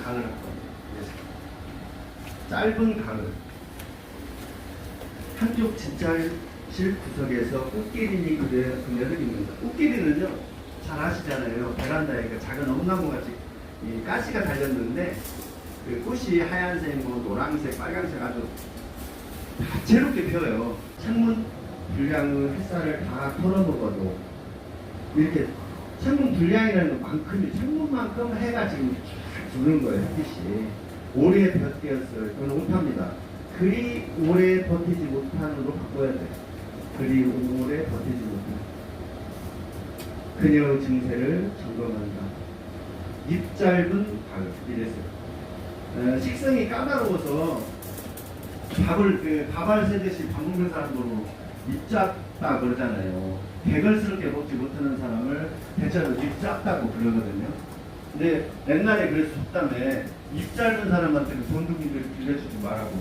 가을 학번. 짧은 가을. 한쪽 진찰실 구석에서 꽃길이니 그대를 입는다. 꽃길이는요, 잘 아시잖아요. 베란다에 그 작은 엄나무같이 이 가시가 달렸는데 그 꽃이 하얀색, 뭐 노란색, 빨간색 아주 다채롭게 펴요. 창문 불량은 햇살을 다 털어먹어도 이렇게 창문 불량이라는 것만큼이 창문만큼 해가 지금 쫙 두는 거예요. 햇빛이 오래 버텼어요. 그건 오타입니다. 그리 오래 버티지 못한으로 바꿔야 돼요. 그리 오래 버티지 못한 그녀의 증세를 점검한다. 입 짧은 가을 이랬어요. 식성이 까다로워서 밥알 세듯이 밥 먹는 사람으로 입 짧다 그러잖아요. 개걸스럽게 먹지 못하는 사람을 대체로 입 짧다고 그러거든요. 근데 옛날에 그래서 속담에 입 짧은 사람한테는 돈 빌려주지 말라고.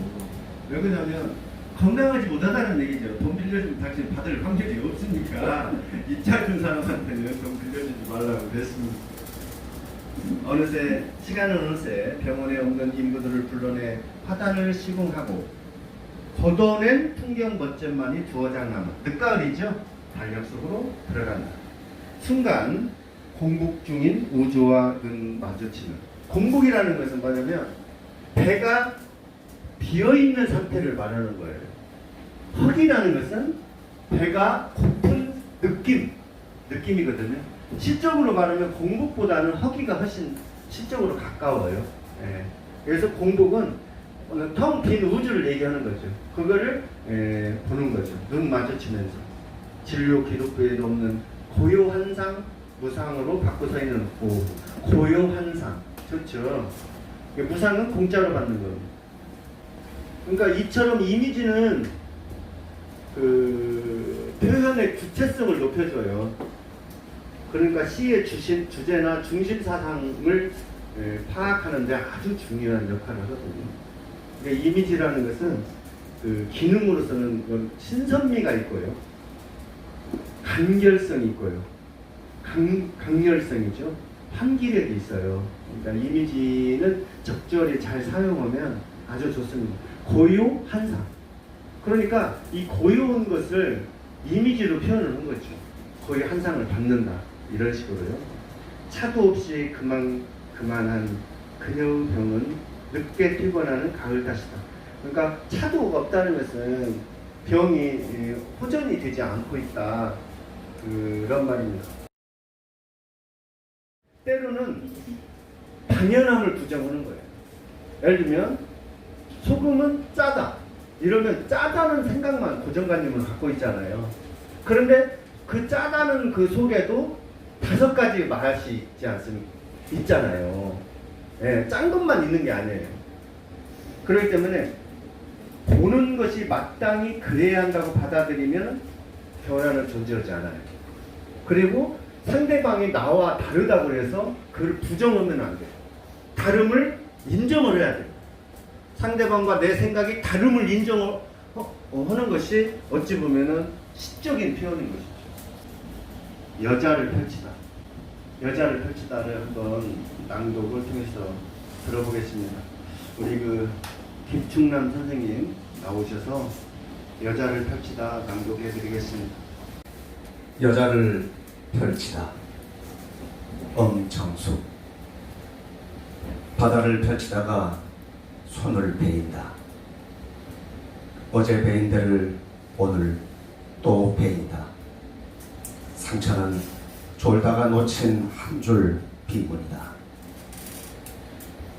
왜 그러냐면 건강하지 못하다는 얘기죠. 돈 빌려주면 당신 받을 확률이 없으니까 입 짧은 사람한테는 돈 빌려주지 말라고 그랬습니다. 어느새 병원에 없는 인부들을 불러내 화단을 시공하고 걷어낸 풍경 멋쟁만이 두어 장 남아 늦가을이죠. 달력 속으로 들어간다. 순간 공복 중인 우주와 눈 마주치는. 공복이라는 것은 뭐냐면 배가 비어있는 상태를 말하는 거예요. 허기라는 것은 배가 고픈 느낌이거든요. 시적으로 말하면 공복보다는 허기가 훨씬 시적으로 가까워요. 예. 그래서 공복은 텅 빈 우주를 얘기하는 거죠. 그거를 보는 거죠. 눈 마주치면서. 진료 기록부에도 없는 고요한상 무상으로 받고 서 있는 고요한상. 좋죠. 무상은 공짜로 받는 겁니다. 그러니까 이처럼 이미지는 그 표현의 구체성을 높여줘요. 그러니까 시의 주제나 중심 사상을 파악하는 데 아주 중요한 역할을 하거든요. 그러니까 이미지라는 것은 그 기능으로서는 신선미가 있고요. 간결성이 있고요. 강렬성이죠. 판기력이 있어요. 그러니까 이미지는 적절히 잘 사용하면 아주 좋습니다. 고요한상. 그러니까 이 고요한 것을 이미지로 표현을 한 거죠. 고요한상을 받는다. 이런 식으로요. 차도 없이 그만한 그녀의 병은 늦게 피곤하는 가을 탓이다. 그러니까 차도 없다는 것은 병이 호전이 되지 않고 있다. 그런 말입니다. 때로는 당연함을 부정하는 거예요. 예를 들면 소금은 짜다. 이러면 짜다는 생각만 고정관념을 갖고 있잖아요. 그런데 그 짜다는 그 속에도 5가지 맛이 있잖아요. 예, 짠 것만 있는 게 아니에요. 그렇기 때문에 보는 것이 마땅히 그래야 한다고 받아들이면 변화는 존재하지 않아요. 그리고 상대방이 나와 다르다고 해서 그걸 부정하면 안 돼요. 다름을 인정을 해야 돼요. 상대방과 내 생각이 다름을 인정하는 것이 어찌 보면은 시적인 표현인 것이죠. 여자를 펼치다를 한번 낭독을 통해서 들어보겠습니다. 우리 그 김충남 선생님 나오셔서 여자를 펼치다 낭독해 드리겠습니다. 여자를 펼치다. 엄청수. 바다를 펼치다가 손을 베인다. 어제 베인 데를 오늘 또 베인다. 상처는 졸다가 놓친 한 줄 비문이다.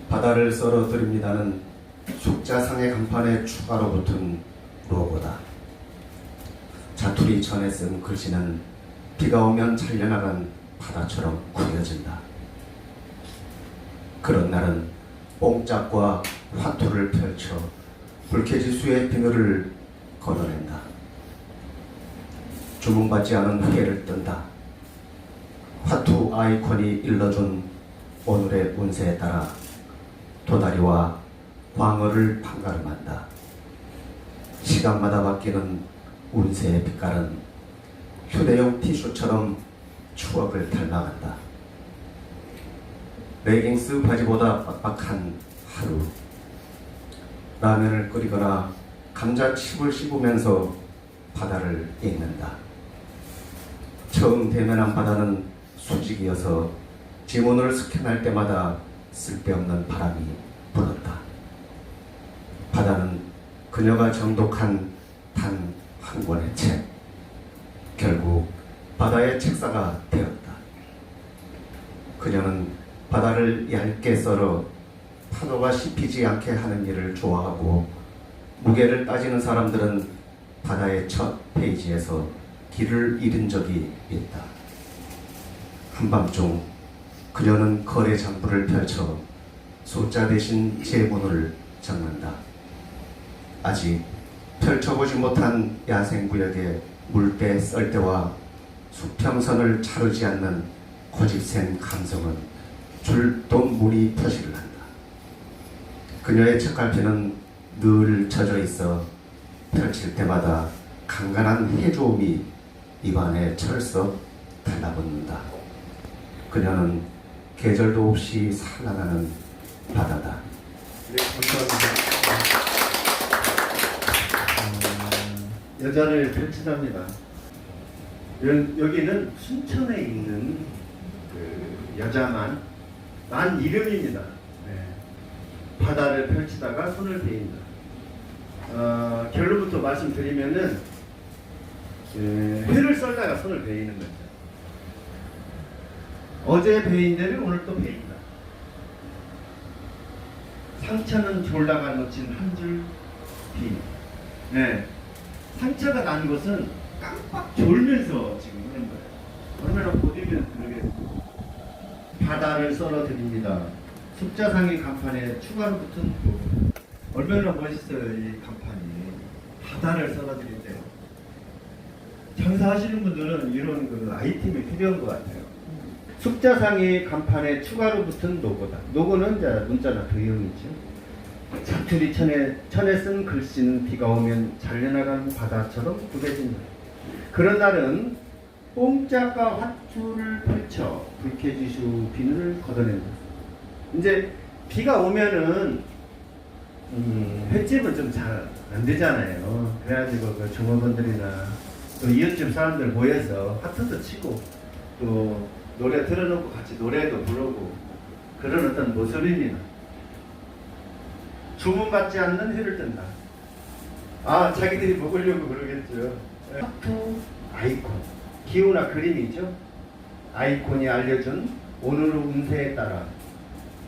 바다를 썰어드립니다는 숙자상의 간판에 추가로 붙은 로고다. 자투리 전에 쓴 글씨는 비가 오면 잘려나간 바다처럼 구겨진다. 그런 날은 뽕짝과 화투를 펼쳐 불쾌지수의 비늘을 걷어낸다. 주문받지 않은 후회를 뜬다. 화투 아이콘이 일러준 오늘의 운세에 따라 도다리와 광어를 판가름한다. 시간마다 바뀌는 운세의 빛깔은 휴대용 티슈처럼 추억을 닮아간다. 레깅스 바지보다 빡빡한 하루. 라면을 끓이거나 감자칩을 씹으면서 바다를 읽는다. 처음 대면한 바다는 수직이어서 지문을 스캔할 때마다 쓸데없는 바람이 불었다. 바다는 그녀가 정독한 단 한 권의 책, 결국 바다의 책사가 되었다. 그녀는 바다를 얇게 썰어 파도가 씹히지 않게 하는 일을 좋아하고, 무게를 따지는 사람들은 바다의 첫 페이지에서 길을 잃은 적이 있다. 한밤중 그녀는 거래 장부를 펼쳐 숫자 대신 제문을 적는다. 아직 펼쳐보지 못한 야생구역의 물때 썰때와 수평선을 차르지 않는 고집센 감성은 줄돈 무늬 표시를 한다. 그녀의 책갈피는 늘 젖어 있어 펼칠 때마다 간간한 해조음이 입안에 철썩 달라붙는다. 그녀는 계절도 없이 살아나는 바다다. 네, 감사합니다. 여자를 펼치답니다. 여기는 순천에 있는 그 여자만 난 이름입니다. 네. 바다를 펼치다가 손을 베인다. 결론부터 말씀드리면은 회를 썰다가 손을 베이는 거죠. 어제 베인 데를 오늘 또 베인다. 상처는 졸다가 놓친 한 줄 비. 네. 상처가 난 것은 깜빡 졸면서 지금 하는 거예요. 얼마나 보디면 그러겠어요. 바다를 썰어드립니다. 숫자상의 간판에 추가로 붙은 부분. 얼마나 멋있어요, 이 간판이. 바다를 썰어드린대요. 장사하시는 분들은 이런 그 아이템이 필요한 것 같아요. 숫자상의 간판에 추가로 붙은 노고다. 노고는 이제 문자나 도형이죠. 자투리 천에 쓴 글씨는 비가 오면 잘려나간 바다처럼 구겨진다. 그런 날은 뽕짝과 화투를 펼쳐 불쾌지수 비늘을 걷어낸다. 이제 비가 오면은 횟집은 좀 잘 안 되잖아요. 그래가지고 그 종업원들이나 또 이웃집 사람들 모여서 화투도 치고 또 노래 틀어놓고 같이 노래도 부르고 그런 어떤 모습입니다. 주문받지 않는 회를 뜬다. 아, 자기들이 먹으려고 그러겠죠. 화투 아이콘, 기호나 그림이죠. 아이콘이 알려준 오늘 운세에 따라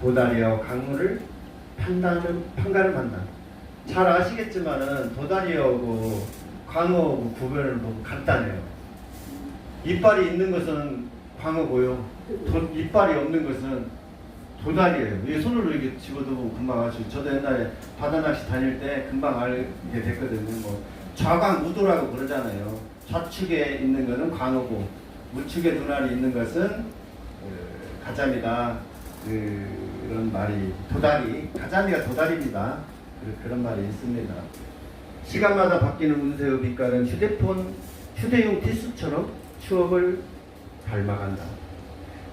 도다리와 강물을 판가름한다. 잘 아시겠지만은 도다리하고 광어하고 구별을 너무 간단해요. 이빨이 있는 것은 광어고요. 이빨이 없는 것은 도다리예요. 이 손으로 이렇게 집어도 금방 아시죠. 저도 옛날에 바다 낚시 다닐 때 금방 알게 됐거든요. 뭐 좌광우도라고 그러잖아요. 좌측에 있는 것은 광어고 우측에 눈알이 있는 것은 가자미다. 그런 말이 도다리, 가자미가 도다리입니다. 그런 말이 있습니다. 시간마다 바뀌는 운세의 빛깔은 휴대용 티슈처럼 추억을 닮아간다.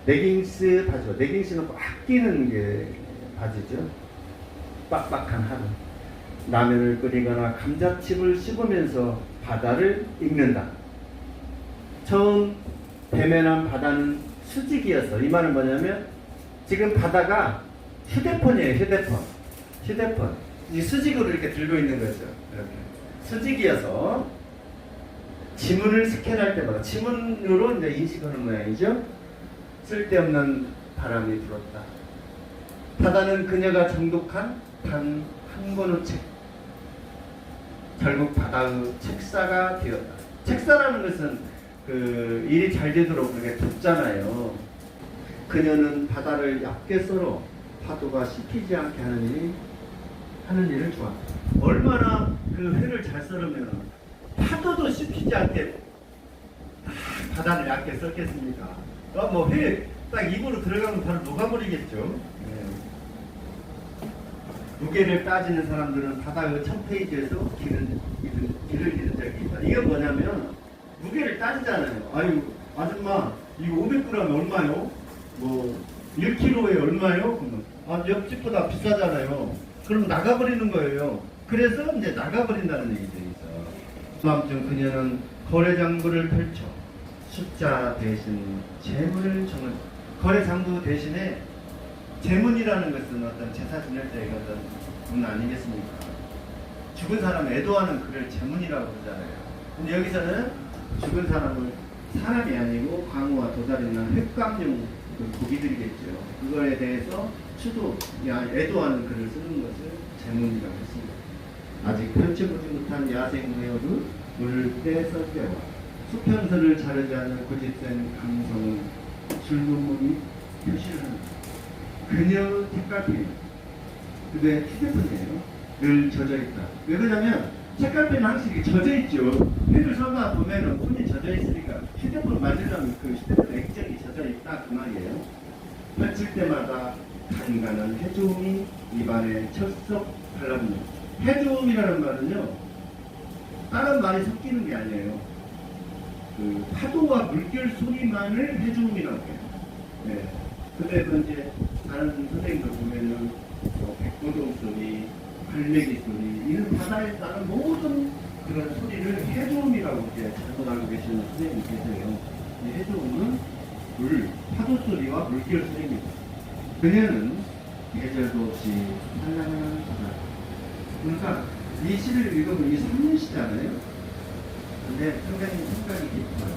레깅스 바지죠. 레깅스는 꽉 끼는 게 바지죠. 빡빡한 하루. 라면을 끓이거나 감자칩을 씹으면서 바다를 읽는다. 처음 대면한 바다는 수직이어서, 이 말은 뭐냐면 지금 바다가 휴대폰이에요. 휴대폰. 이 수직으로 이렇게 들고 있는 거죠. 이렇게 수직이어서 지문을 스캔할 때마다 지문으로 이제 인식하는 모양이죠. 쓸데없는 바람이 불었다. 바다는 그녀가 정독한 단 한 권의 책. 결국 바다의 책사가 되었다. 책사라는 것은 그 일이 잘 되도록 그렇게 돕잖아요. 그녀는 바다를 얇게 썰어 파도가 씹히지 않게 하는 일을 좋아한다. 얼마나 그 회를 잘 썰으면 파도도 씹히지 않게 바다를 얇게 썰겠습니까? 뭐 회 딱 입으로 들어가면 바로 녹아버리겠죠. 네. 무게를 따지는 사람들은 바다의 첫 페이지에서 길을 잃은 적이 있다. 이게 뭐냐면 무게를 따지잖아요. 아유 아줌마 이거 500g 얼마요? 뭐 1kg에 얼마요? 그러면 옆집보다 비싸잖아요. 그럼 나가버리는 거예요. 그래서 이제 나가버린다는 얘기죠. 그만큼 그녀는 거래 장부를 펼쳐 숫자 대신 재물을 정을 거래 장부 대신에 재문이라는 것은 어떤 제사 지낼 때의 어떤 문 아니겠습니까? 죽은 사람 애도하는 그를 재문이라고 그러잖아요. 근데 여기서는 죽은 사람을 사람이 아니고 광우와 도다리나 횟감용 고기들이겠죠. 그거에 대해서 추도, 애도하는 글을 쓰는 것을 재문이라고 했습니다. 아직 펼쳐보지 못한 야생매어를 물때 썰때와 수평선을 자르지 않은 고집센 감성은 줄눈물이 표시를 합니다. 그녀 책갈피, 그게 휴대폰이에요. 늘 젖어있다. 왜 그러냐면 책갈피는 항상 이렇게 젖어있죠. 펜을 써다 보면은 손이 젖어있으니까 휴대폰 맞으려면 그 휴대폰 액정이 젖어있다 그 말이에요. 펼칠 때마다 간간한 해조음이 입안에 철썩 달라붙는. 해조음이라는 말은요, 다른 말이 섞이는 게 아니에요. 그 파도와 물결 소리만을 해조음이라고 해요. 네. 근데 그 이제 다른 선생님들 보면은 백고동 소리, 갈매기 소리, 이런 바다에 따른 모든 그런 소리를 해조음이라고 이제 잘못 알고 계시는 선생님이 계세요. 이 해조음은 파도 소리와 물결 소리입니다. 그녀는 계절도 없이 찬란한 바다. 그러니까 이 시를 읽으면 이 선문시잖아요. 근데 선생님 생각이 깊어요.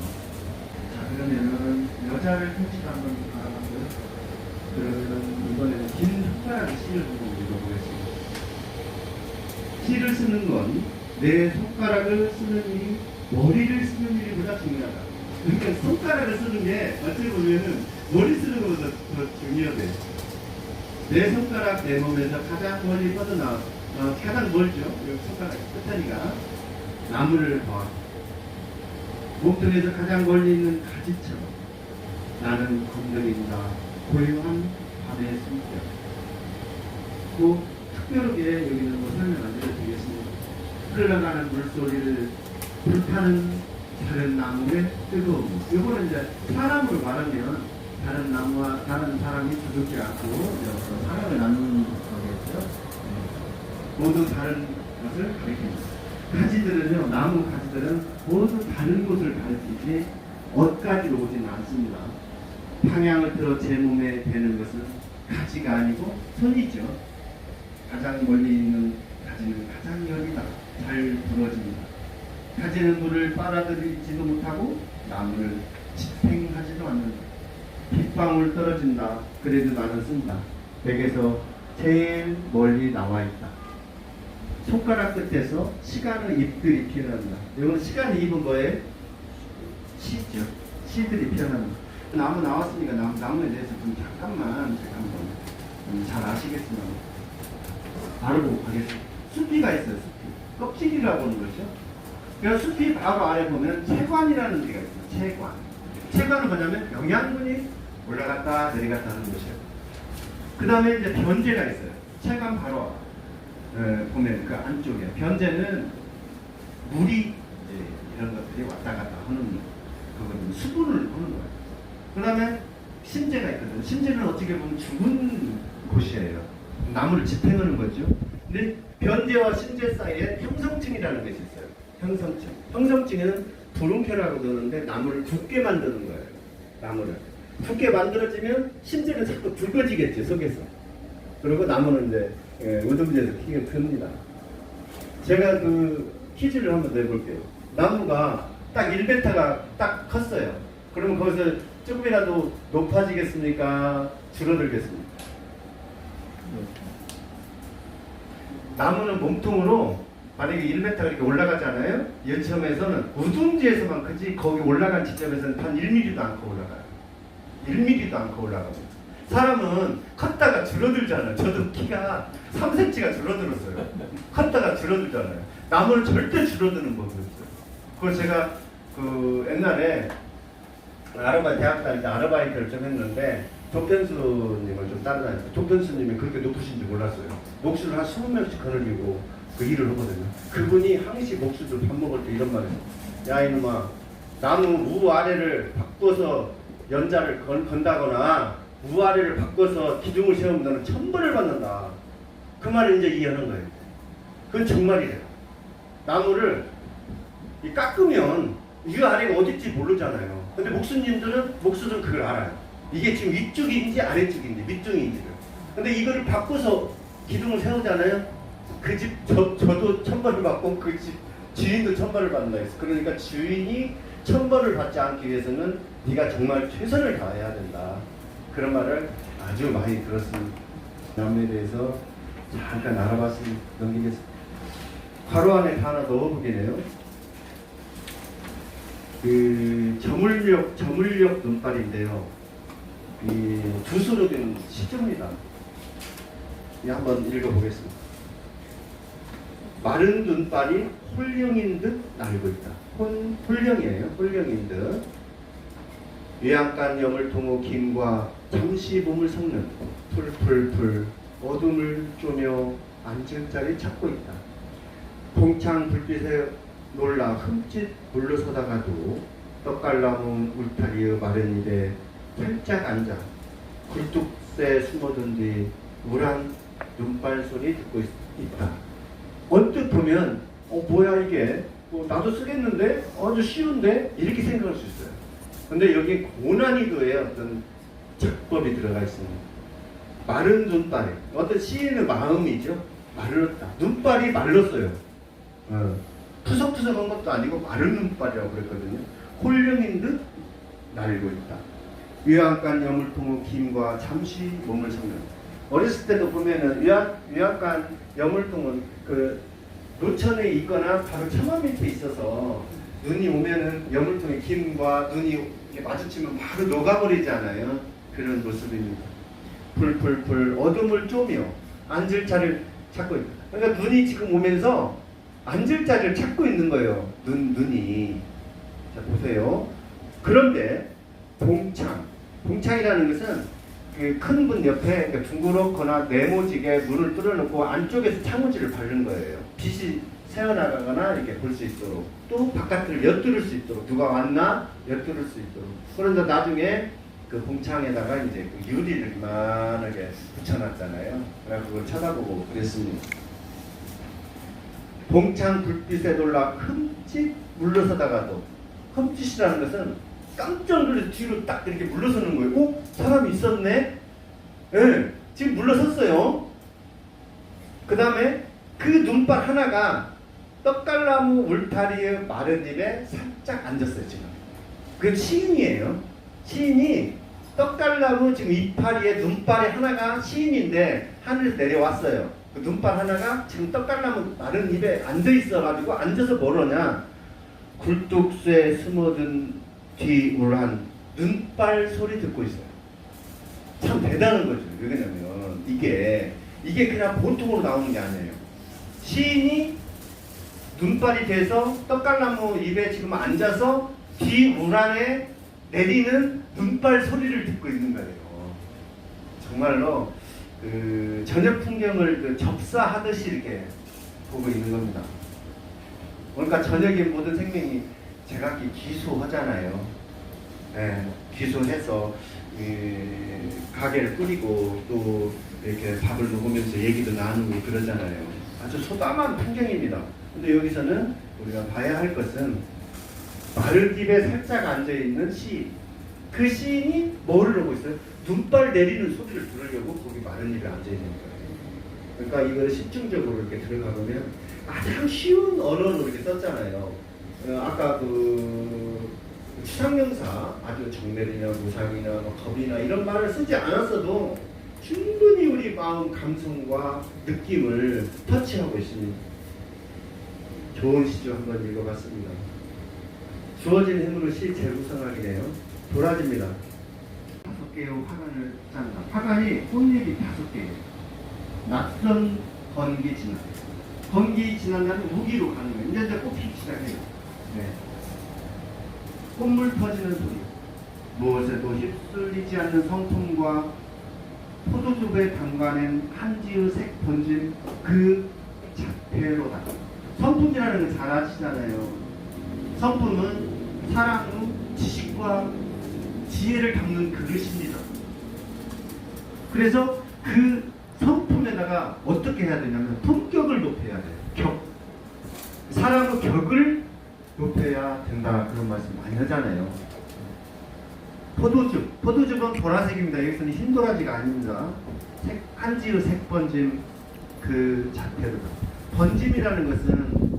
자, 그러면은 여자를 펼치다 한번 바라보고요. 그러면은 이번에는 긴 손가락의 시를 보고 읽어보겠습니다. 시를 쓰는 건 내 손가락을 쓰는 일이 머리를 쓰는 일보다 중요하다. 그러니까 손가락을 쓰는 게 어찌 보면은 머리 쓰는 것보다 더 중요해요. 내 손가락 내 몸에서 가장 멀리 뻗어나와 가장 멀죠. 여기 손가락 끝다리가 나무를 봐. 몸통에서 가장 멀리 있는 가지처럼 나는 건드린다. 고요한 밤의 숨결. 또 특별하게 여기는 뭐 설명 안 드려드리겠습니다. 흘러가는 물소리를 불타는 다른 나무의 뜨거움. 이거는 이제 사람으로 말하면 다른 나무와 다른 사람이 부족지 않고 사랑을 나누는 거겠죠. 모두 다른 것을 가리킵니다. 가지들은요, 나무 가지들은 모두 다른 곳을 가리키지 옷가지로 오지는 않습니다. 방향을 틀어 제 몸에 대는 것은 가지가 아니고 손이죠. 가장 멀리 있는 가지는 가장 여리다. 잘 부러집니다. 가지는 물을 빨아들이지도 못하고 나무를 집행하지도 않는다. 빗방울 떨어진다. 그래도 나는 쓴다. 백에서 제일 멀리 나와 있다. 손가락 끝에서 시간의 잎들이 피어난다. 이건 시간의 잎은 뭐예요? 시죠. 시들이 피어난다. 나무 나왔으니까 나무에 대해서 좀 잠깐만 잘 아시겠지만 바로 가겠습니다. 숲이가 있어요. 숲이. 껍질이라고 하는 거죠. 그래서 숲이 바로 아래 보면 채관이라는 데가 있어요. 채관. 채관은 뭐냐면 영양분이 올라갔다 내려갔다 하는 것이에요. 그 다음에 이제 변제가 있어요. 채관 바로 보면 그 안쪽에 변제는 물이 이제 이런 것들이 왔다 갔다 하는 그거는 수분을 하는 거예요. 그 다음에 심재가 있거든요. 심재는 어떻게 보면 죽은 곳이에요. 나무를 집행하는 거죠. 근데 변제와 심재 사이에 형성층이라는 것이 있어요. 형성층. 형성층은 부름표라고 그러는데 나무를 굳게 만드는 거예요. 나무를 굳게 만들어지면 심재는 자꾸 굵어지겠죠, 속에서. 그리고 나무는 이제 우등지에서 키가 큽니다. 제가 그 퀴즈를 한번 내볼게요. 나무가 딱 1m가 딱 컸어요. 그러면 거기서 조금이라도 높아지겠습니까? 줄어들겠습니까? 나무는 몸통으로 만약에 1m가 이렇게 올라가잖아요. 여점에서는 우둥지에서만 크지 거기 올라간 지점에서는 단 1mm도 않고 올라가요. 1mm도 않고 올라가요. 사람은 컸다가 줄어들잖아요. 저도 키가 3cm가 줄어들었어요. 컸다가 줄어들잖아요. 나무는 절대 줄어드는 법이 없어요. 그걸 제가 그 옛날에 대학 다닐 때 아르바이트를 좀 했는데 조편수님을 좀 따라다녔어요. 조편수님이 그렇게 높으신 줄 몰랐어요. 목수를 한 20명씩 거느리고 그 일을 하거든요. 그분이 항시 목수들 밥 먹을 때 이런 말을 해요. 야 이놈아, 나무 우 아래를 바꿔서 연자를 건다거나 우아래를 바꿔서 기둥을 세우면 너는 천벌을 받는다. 그 말을 이제 이해하는 거예요. 그건 정말이래요. 나무를 이 깎으면 이 아래가 어딘지 모르잖아요. 근데 목수들은 그걸 알아요. 이게 지금 위쪽인지 아래쪽인지 밑둥인지를. 근데 이거를 바꿔서 기둥을 세우잖아요. 그 집 저도 천벌을 받고 그 집 주인도 천벌을 받는다 했어. 그러니까 주인이 천벌을 받지 않기 위해서는 네가 정말 최선을 다해야 된다. 그런 말을 아주 많이 들었습니다. 나무에 대해서 잠깐 알아봤으면 넘기겠습니다. 괄호 안에 하나 넣어보겠네요. 그 저물력 눈발인데요. 이 두 수로 된 시조입니다. 한번 읽어보겠습니다. 마른 눈발이 홀령인 듯 날고 있다. 홀령이에요. 홀령인 듯. 외양간 염을 통호 김과 잠시 몸을 섞는 풀풀풀 어둠을 쪼며 앉을 자리 찾고 있다. 동창 불빛에 놀라 흠칫 물러서다가도 떡갈나무 울타리의 마른 입에 살짝 앉아 굴뚝새 숨어든 뒤 우란 눈발 소리 듣고 있다. 언뜻 보면 뭐야 이게 나도 쓰겠는데 아주 쉬운데 이렇게 생각할 수 있어요. 근데 여기 고난이도의 어떤 작법이 들어가 있습니다. 마른 눈발에 어떤 시인의 마음이죠. 말랐다. 눈발이 말랐어요. 푸석푸석한 것도 아니고 마른 눈발이라고 그랬거든요. 홀령인 듯 날고 있다. 위안간 염을 통해 김과 잠시 몸을 섞는. 어렸을 때도 보면은 위안간 염을통은 그 노천에 있거나 바로 처마 밑에 있어서 눈이 오면은 염을통에 김과 눈이 이렇게 마주치면 바로 녹아버리잖아요. 그런 모습입니다. 풀풀풀 어둠을 쪼며 앉을 자리를 찾고 있다. 그러니까 눈이 지금 오면서 앉을 자리를 찾고 있는 거예요. 눈이. 자 보세요. 그런데 봉창이라는 것은 그 큰 문 옆에 둥그렇거나 네모지게 문을 뚫어놓고 안쪽에서 창호지를 바르는 거예요. 빛이 새어나가거나 이렇게 볼 수 있도록, 또 바깥을 엿들을 수 있도록, 누가 왔나 엿들을 수 있도록. 그런데 나중에 그 봉창에다가 이제 그 유리를 이만하게 붙여놨잖아요. 그래서 그걸 쳐다보고 그랬습니다. 봉창 불빛에 놀라 흠칫 물러서다가도, 흠칫이라는 것은 깜짝 놀라서 뒤로 딱 이렇게 물러서는 거예요. 사람이 있었네? 네, 지금 물러섰어요. 그 다음에 그 눈발 하나가 떡갈나무 울타리의 마른 입에 살짝 앉았어요, 지금. 그 시인이에요. 시인이 떡갈나무 지금 이파리에 눈발이 하나가 시인인데 하늘에서 내려왔어요. 그 눈발 하나가 지금 떡갈나무 마른 입에 앉아있어가지고 앉아서 뭐러냐. 굴뚝쇠 숨어든 뒤울한 눈발 소리 듣고 있어요. 참 대단한 거죠. 왜냐면 이게 그냥 보통으로 나오는 게 아니에요. 시인이 눈발이 돼서 떡갈나무 입에 지금 앉아서 뒤우란에 내리는 눈발 소리를 듣고 있는 거예요. 정말로 그 저녁 풍경을 그 접사하듯이 이렇게 보고 있는 겁니다. 그러니까 저녁에 모든 생명이 제각기 기수하잖아요. 네, 기수해서 가게를 꾸리고 또 이렇게 밥을 먹으면서 얘기도 나누고 그러잖아요. 아주 소담한 풍경입니다. 근데 여기서는 우리가 봐야 할 것은 마른 입에 살짝 앉아있는 시인. 그 시인이 뭐를 하고 있어요? 눈발 내리는 소리를 들으려고 거기 마른 입에 앉아있는 거예요. 그러니까 이걸 집중적으로 이렇게 들어가 보면 가장 쉬운 언어로 이렇게 썼잖아요. 아까 그 추상명사 아주 정멸이나 무상이나 뭐 겁이나 이런 말을 쓰지 않았어도 충분히 우리 마음 감성과 느낌을 터치하고 있습니다. 좋은 시조 한번 읽어봤습니다. 주어진 힘으로 시 재구성하기네요. 도라지입니다. 5개의 화관을 짠다. 화관이 꽃잎이 5개예요. 낯선 건기 지나. 건기 지난다는 우기로 가는 거예요. 이제 꽃 피기 시작해요. 네. 꽃물 터지는 소리. 무엇에도 휩쓸리지 않는 성품과 포도즙에 담가낸 한지의 색 번진 그 자태로다. 성품이라는 거 잘 아시잖아요. 성품은 사랑, 지식과 지혜를 담는 그릇입니다. 그래서 그 성품에다가 어떻게 해야 되냐면 품격을 높여야 돼요. 격. 사람의 격을 높여야 된다. 그런 말씀 많이 하잖아요. 포도즙은 보라색입니다. 여기서는 흰도라지가 아닙니다. 한지의 색번짐 그 자태로. 번짐이라는 것은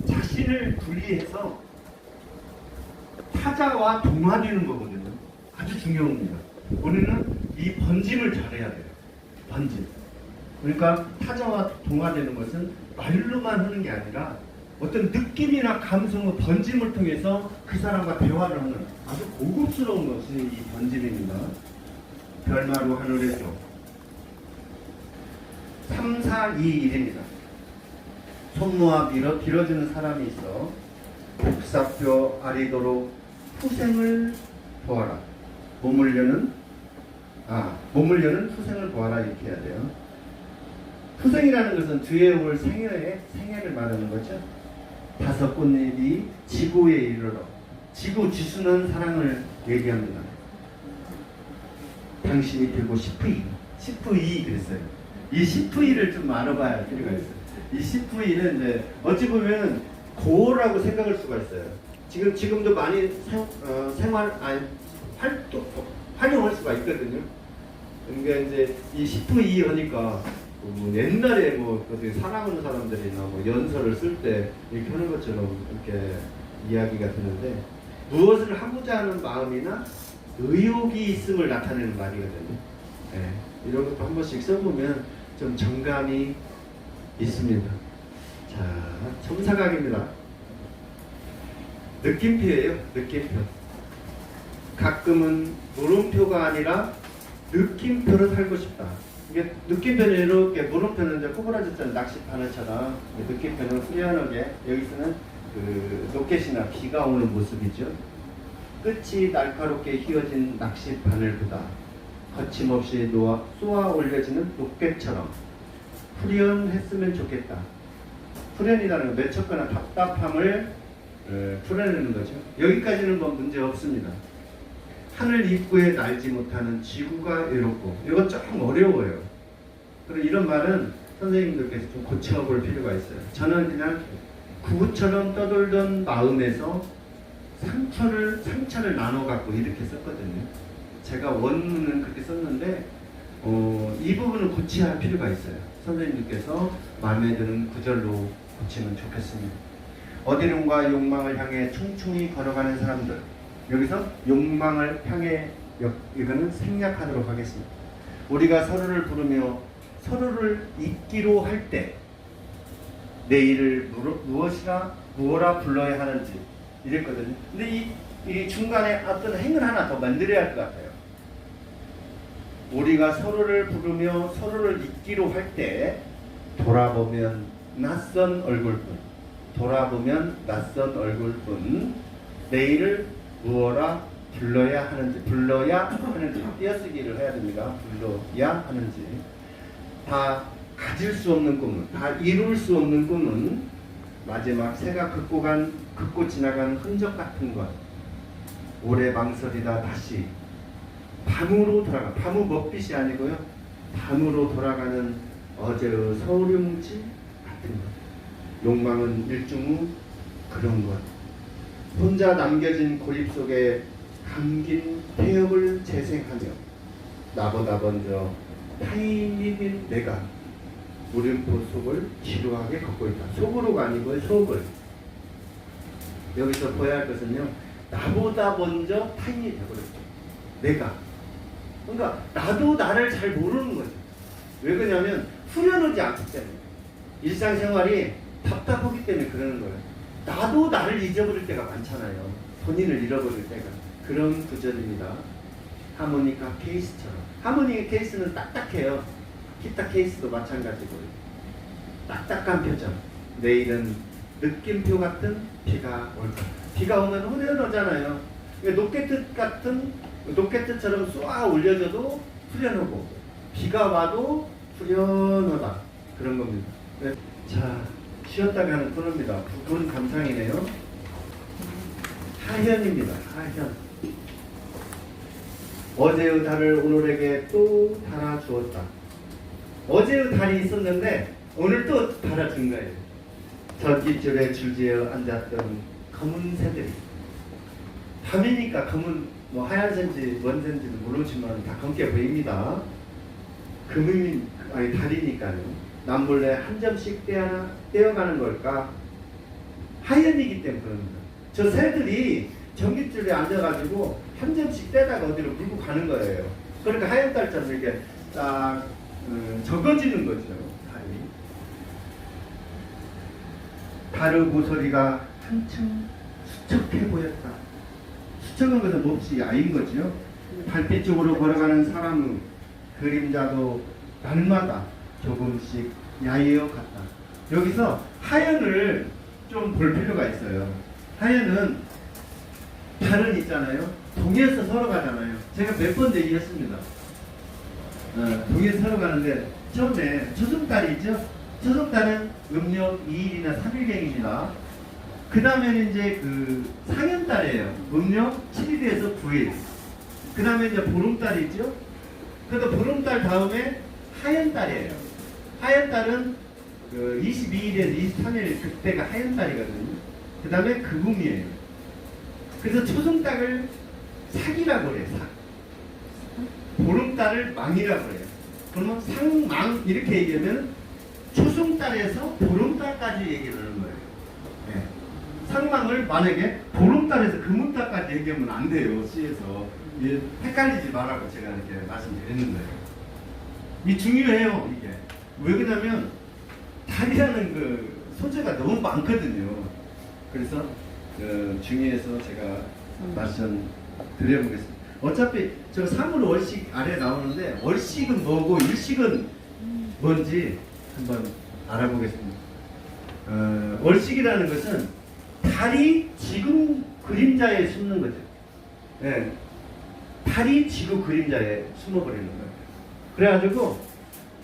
자신을 분리해서 타자와 동화되는 거거든요. 아주 중요합니다. 우리는 이 번짐을 잘해야 돼요. 번짐. 그러니까 타자와 동화되는 것은 말로만 하는 게 아니라 어떤 느낌이나 감성의 번짐을 통해서 그 사람과 대화를 하는 아주 고급스러운 것이 이 번짐입니다. 별마루 하늘의 조 3, 4, 2, 1입니다. 손모아 빌어주는 사람이 있어 복사뼈 아리도록 후생을 보아라. 머물려는 후생을 보아라 이렇게 해야 돼요. 후생이라는 것은 뒤에 올 생애를 말하는 거죠. 5 꽃잎이 지구에 이르러. 지구 지수는 사랑을 얘기합니다. 당신이 들고 싶으이 그랬어요. 이 싶으이를 좀 알아봐야 할 필요가 있어요. 이 싶으이는 이제 어찌 보면 고어라고 생각할 수가 있어요. 지금도 많이 활용할 수가 있거든요. 그러니까 이제 이 싶으이 하니까 옛날에 어떻게 사랑하는 사람들이나 연설을 쓸 때 이렇게 하는 것처럼 이렇게 이야기가 드는데 무엇을 하고자 하는 마음이나 의욕이 있음을 나타내는 말이거든요. 네, 이런 것도 한 번씩 써보면 좀 정감이 있습니다. 자, 첨사각입니다. 느낌표예요. 느낌표. 가끔은 물음표가 아니라 느낌표로 살고 싶다. 이게 느낌표는 이렇게, 물음표는 이제 꼬부라졌잖아요. 낚시바늘처럼. 느낌표는 후련하게, 여기서는 그 로켓이나 비가 오는 모습이죠. 끝이 날카롭게 휘어진 낚시바늘보다 거침없이 쏘아 올려지는 로켓처럼 후련했으면 좋겠다. 후련이라는 건 맺혔거나 답답함을 풀어내는 거죠. 여기까지는 문제 없습니다. 하늘 입구에 날지 못하는 지구가 외롭고, 이건 조금 어려워요. 그리고 이런 말은 선생님들께서 좀 고쳐볼 필요가 있어요. 저는 그냥 구처럼 떠돌던 마음에서 상처를 나눠 갖고 이렇게 썼거든요. 제가 원문은 그렇게 썼는데 이 부분은 고쳐야 할 필요가 있어요. 선생님께서 마음에 드는 구절로 고치면 좋겠습니다. 어디론가 욕망을 향해 충충히 걸어가는 사람들. 여기서 욕망을 향해 이거는 생략하도록 하겠습니다. 우리가 서로를 부르며 서로를 잊기로 할 때 내일을 무엇이라 불러야 하는지 이랬거든요. 근데 이 중간에 어떤 행을 하나 더 만들어야 할 것 같아요. 우리가 서로를 부르며 서로를 잊기로 할 때 돌아보면 낯선 얼굴뿐 내일을 무엇라 불러야 하는지 띄어쓰기를 해야 됩니다. 불러야 하는지. 다 가질 수 없는 꿈은, 다 이룰 수 없는 꿈은 마지막 새가 긋고 지나간 흔적 같은 것. 오래 망설이다 다시 밤으로 돌아가. 밤은 먹빛이 아니고요. 밤으로 돌아가는 어제의 서울용지 같은 것. 욕망은 일중 그런 것. 혼자 남겨진 고립 속에 감긴 태엽을 재생하며 나보다 먼저 타인인 내가 물음표 속을 지루하게 걷고 있다. 속으로가 아니고요. 속을. 여기서 보여야 할 것은요. 나보다 먼저 타인이 되어버렸죠. 내가. 그러니까 나도 나를 잘 모르는 거죠. 왜 그러냐면 후련하지 않기 때문에. 일상생활이 답답하기 때문에 그러는 거예요. 나도 나를 잊어버릴 때가 많잖아요. 본인을 잃어버릴 때가. 그런 구절입니다. 하모니카 케이스처럼. 하모니카 케이스는 딱딱해요. 기타 케이스도 마찬가지고요. 딱딱한 표정. 내일은 느낌표 같은 비가 올까. 비가 오면 후련하잖아요. 로켓처럼 쏘아 올려져도 후련하고 비가 와도 후련하다. 그런 겁니다. 네. 자, 쉬었다가 하는 코너입니다. 부분 감상이네요. 하현입니다. 하현. 어제의 달을 오늘에게 또 달아주었다. 어제의 달이 있었는데 오늘 또 달아준 거예요. 전깃줄에 줄지어 앉았던 검은 새들이. 밤이니까 검은 뭐 하얀색인지 뭔 색인지는 모르지만 다 검게 보입니다. 아니 달이니까요. 남몰래 한 점씩 떼어가는 걸까? 하얀이기 때문에 그럽니다. 저 새들이 전깃줄에 앉아가지고 한 점씩 떼다가 어디로 물고 가는 거예요. 그러니까 하얀 달처럼 이렇게 딱 적어지는 거죠. 달의 모서리가 한층 수척해 보였다. 수척한 것은 몹시 야인 거죠. 달빛 쪽으로 걸어가는 사람의 그림자도 날마다 조금씩 야이어 갔다. 여기서 하연을 좀 볼 필요가 있어요. 하연은 달은 있잖아요. 동에서 서로 가잖아요. 제가 몇 번 얘기했습니다. 동에서 서로 가는데 처음에 초승달이 있죠. 초승달은 음력 2일이나 3일경입니다. 그 다음에는 이제 그 상현달이에요. 음력 7일에서 9일. 그 다음에 이제 보름달이 있죠. 그래서 보름달 다음에 하연달이에요. 하연달은 그 22일에서 23일 그때가 하연달이거든요. 그 다음에 금음이에요. 그래서 초승달을 사기라고 그래요. 보름달을 망이라고 그래요. 그러면 상망 이렇게 얘기하면 초승달에서 보름달까지 얘기를 하는 거예요. 네. 상망을 만약에 보름달에서 금음달까지 얘기하면 안 돼요. 시에서. 헷갈리지 말라고 제가 이렇게 말씀드리는 거예요. 이 중요해요. 이게. 왜 그러냐면 달이라는 그 소재가 너무 많거든요. 그래서 중요해서 제가 말씀드려보겠습니다. 어차피 저 3월 월식 아래 나오는데 월식은 뭐고 일식은 뭔지 한번 알아보겠습니다. 월식이라는 것은 달이 지구 그림자에 숨는 거죠. 네. 달이 지구 그림자에 숨어버리는 거예요. 그래가지고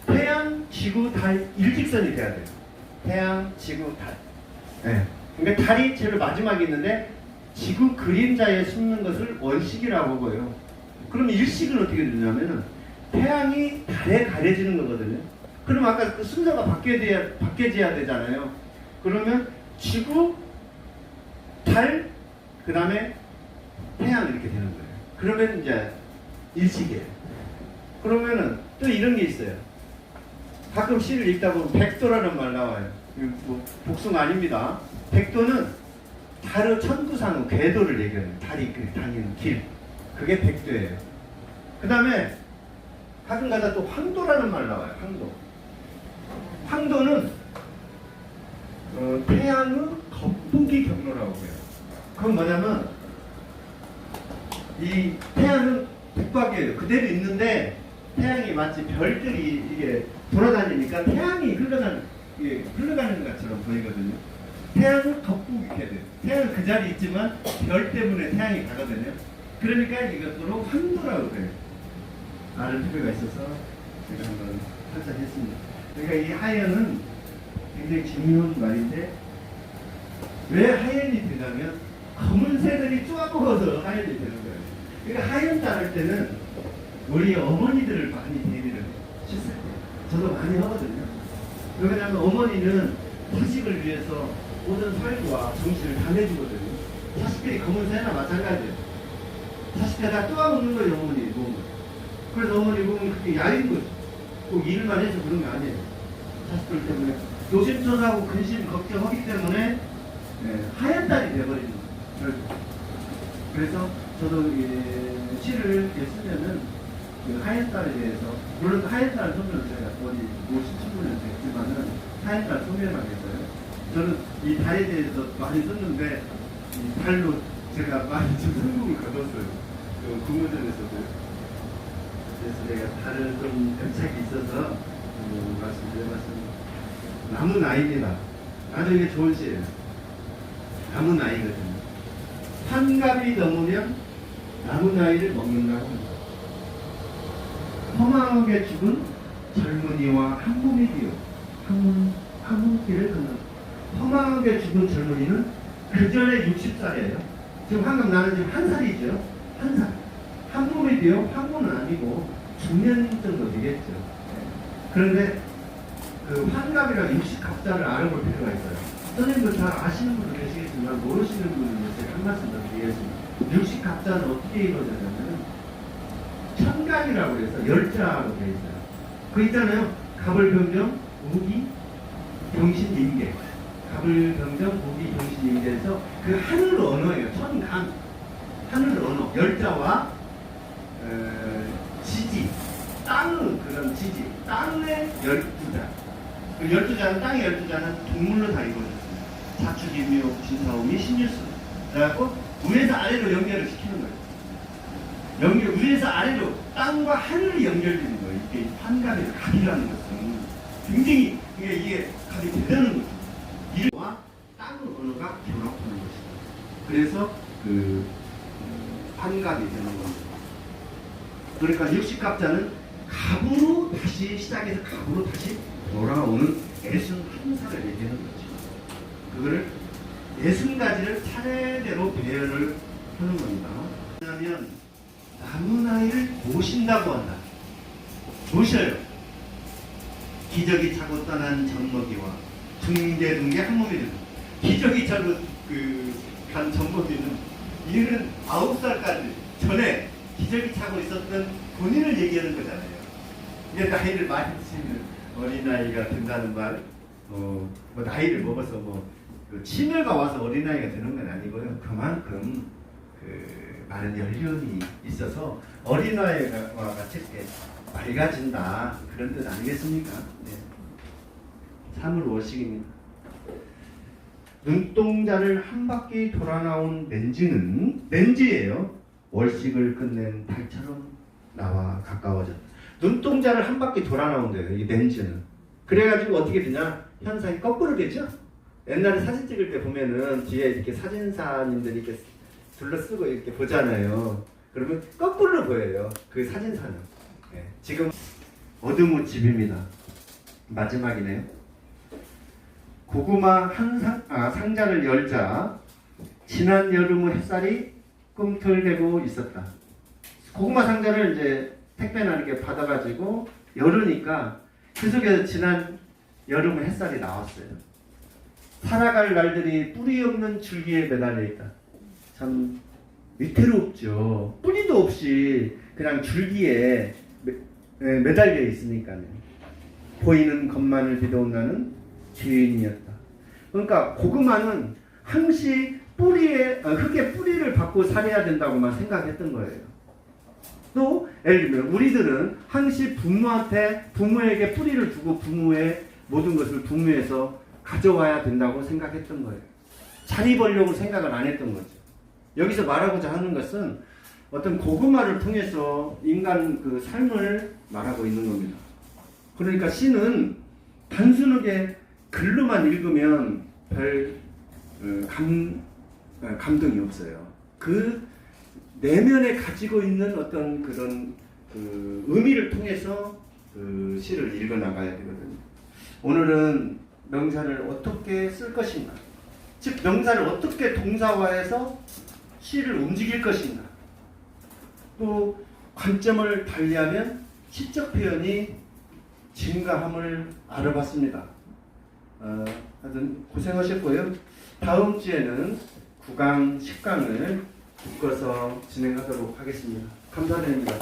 태양, 지구, 달 일직선이 돼야 돼요. 태양, 지구, 달. 네. 그러니까 달이 제일 마지막에 있는데 지구 그림자에 숨는 것을 원식이라고 보고요. 그럼 일식은 어떻게 되냐면은 태양이 달에 가려지는 거거든요. 그럼 아까 그 순서가 바뀌어져야 되잖아요. 그러면 지구, 달, 그 다음에 태양 이렇게 되는 거예요. 그러면 이제 일식이에요. 그러면은 또 이런 게 있어요. 가끔 시를 읽다 보면 백도라는 말 나와요. 뭐 복숭아 아닙니다. 백도는 달의 천구상의 궤도를 얘기해요. 달이 다니는 길. 그게 백도예요. 그 다음에 가끔가다 또 황도라는 말 나와요. 황도. 황도는 태양의 거북이 경로라고 해요. 그건 뭐냐면 이 태양은 북박이에요. 그대로 있는데 태양이 마치 별들이 이게 돌아다니니까 태양이 흘러가는 것처럼 보이거든요. 태양은 덕북이 이렇게 돼요. 태양은 그 자리에 있지만 별 때문에 태양이 가거든요. 그러니까 이것으로 황도라고 그래요. 아는 필요가 있어서 제가 한번 살짝 했습니다. 그러니까 이 하연은 굉장히 중요한 말인데 왜 하연이 되냐면 검은 새들이 쪼아먹어서 하연이 되는 거예요. 그러니까 하연 따를 때는 우리 어머니들을 많이 대비를 했을 거예요. 저도 많이 하거든요. 왜냐하면 어머니는 자식을 위해서 모든 살과 정신을 다 내주거든요. 자식들이 검은 새나 마찬가지예요. 자식들 다 쪼아먹는 거예요. 어머니 보면. 그래서 어머니 보면 그게 야인 거죠. 꼭 일만 해서 그런 게 아니에요. 자식들 때문에 노심초사하고 근심 걱정하기 때문에 하얀 딸이 되어버리는 거예요. 그래서 저도 시를 쓰면은 그 하얀 딸에 대해서 물론 하얀 딸 소면을 제가 거의 50~70년 됐지만은 하얀 딸 소면하겠어요. 저는 이 달에 대해서 많이 썼는데 이 달로 제가 많이 좀 성공을 거뒀어요. 그 국무전에서도. 그래서 제가 달을 좀 연착이 있어서 말씀드려봤습니다. 나무 나이입니다. 아주 이게 좋은 시예요. 나무 나이거든요. 환갑이 넘으면 나무 나이를 먹는다고 합니다. 허망하게 죽은 젊은이와 한몸이 비어 한몸길을 걷는. 허망하게 죽은 젊은이는 그 전에 60살이에요. 지금 환갑 나는 지금 1살이죠. 한 몸이 돼요? 한 몸은 아니고 중년 정도 되겠죠. 그런데 그 환갑이랑 육식갑자를 알아볼 필요가 있어요. 선생님도 잘 아시는 분도 계시겠지만 모르시는 분은 제가 한 말씀 더 드리겠습니다. 육식갑자는 어떻게 이루어지냐면 천갑이라고 해서 열자로 되어 있어요. 그 있잖아요. 갑을병정, 무기, 병신, 임계. 갑을병정, 무기, 병신, 임계에서 그 하늘 언어예요. 천간. 하늘 언어. 열자와 지지. 땅 그런 지지. 땅의 12자. 그 12자는 땅의 12자는 동물로 다 이루어졌습니다. 자축인묘, 진사오미, 신유수. 그래갖고 위에서 아래로 연결을 시키는 거예요. 위에서 아래로 땅과 하늘이 연결되는 거예요. 이게 환갑의 갑이라는 것은 굉장히 이게 갑이 대단한 거죠. 이와 땅의 언어가 결합하는 것이다. 그래서 그 환갑이 되는 겁니다. 그러니까 육식갑자는 갑으로 다시 시작해서 갑으로 다시 돌아오는 61살을 얘기하는 거죠. 그거를 60가지를 차례대로 배열을 하는 겁니다. 왜냐하면 남은 아이를 모신다고 한다. 모셔요. 기저귀 차고 떠난 젖먹이와 중대둥계 한 몸이 되는 기저귀 차고 간 젖먹이는 이는 9살까지 전에 기저귀 차고 있었던 본인을 얘기하는 거잖아요. 이게 나이를 많이 드시면 어린아이가 된다는 말, 뭐 나이를 먹어서 치매가 와서 어린아이가 되는 건 아니고요. 그만큼 많은 연륜이 있어서 어린아이와 같이 이렇게 맑아진다. 그런 뜻 아니겠습니까? 네. 3월 월식입니다. 눈동자를 한 바퀴 돌아 나온 렌즈예요. 월식을 끝낸 달처럼 나와 가까워졌다. 눈동자를 한 바퀴 돌아 나온대요. 이 렌즈는. 그래가지고 어떻게 되냐? 현상이 거꾸로 되죠? 옛날에 사진 찍을 때 보면은 뒤에 이렇게 사진사님들이 이렇게 둘러쓰고 이렇게 보잖아요. 그러면 거꾸로 보여요. 그 사진사는. 네. 지금 어둠의 집입니다. 마지막이네요. 고구마 상자를 열자 지난 여름의 햇살이 꿈틀대고 있었다. 고구마 상자를 이제 택배나 이렇게 받아가지고 열으니까 그 속에서 지난 여름의 햇살이 나왔어요. 살아갈 날들이 뿌리 없는 줄기에 매달려 있다. 참 위태롭죠. 뿌리도 없이 그냥 줄기에 매달려 있으니까요. 보이는 것만을 비도온다는 죄인이었다. 그러니까 고구마는 항시 흙에 뿌리를 받고 살아야 된다고만 생각했던 거예요. 또 예를 들면 우리들은 항시 부모에게 뿌리를 두고 부모의 모든 것을 부모에서 가져와야 된다고 생각했던 거예요. 자리 벌려고 생각을 안 했던 거죠. 여기서 말하고자 하는 것은 어떤 고구마를 통해서 인간 그 삶을 말하고 있는 겁니다. 그러니까 시는 단순하게 글로만 읽으면 별 감동이 없어요. 그 내면에 가지고 있는 어떤 그런 의미를 통해서 그 시를 읽어나가야 되거든요. 오늘은 명사를 어떻게 쓸 것인가, 즉 명사를 어떻게 동사화해서 시를 움직일 것인가, 또 관점을 달리하면 시적 표현이 증가함을 알아봤습니다. 하여튼 고생하셨고요. 다음 주에는 9강, 10강을 묶어서 진행하도록 하겠습니다. 감사드립니다.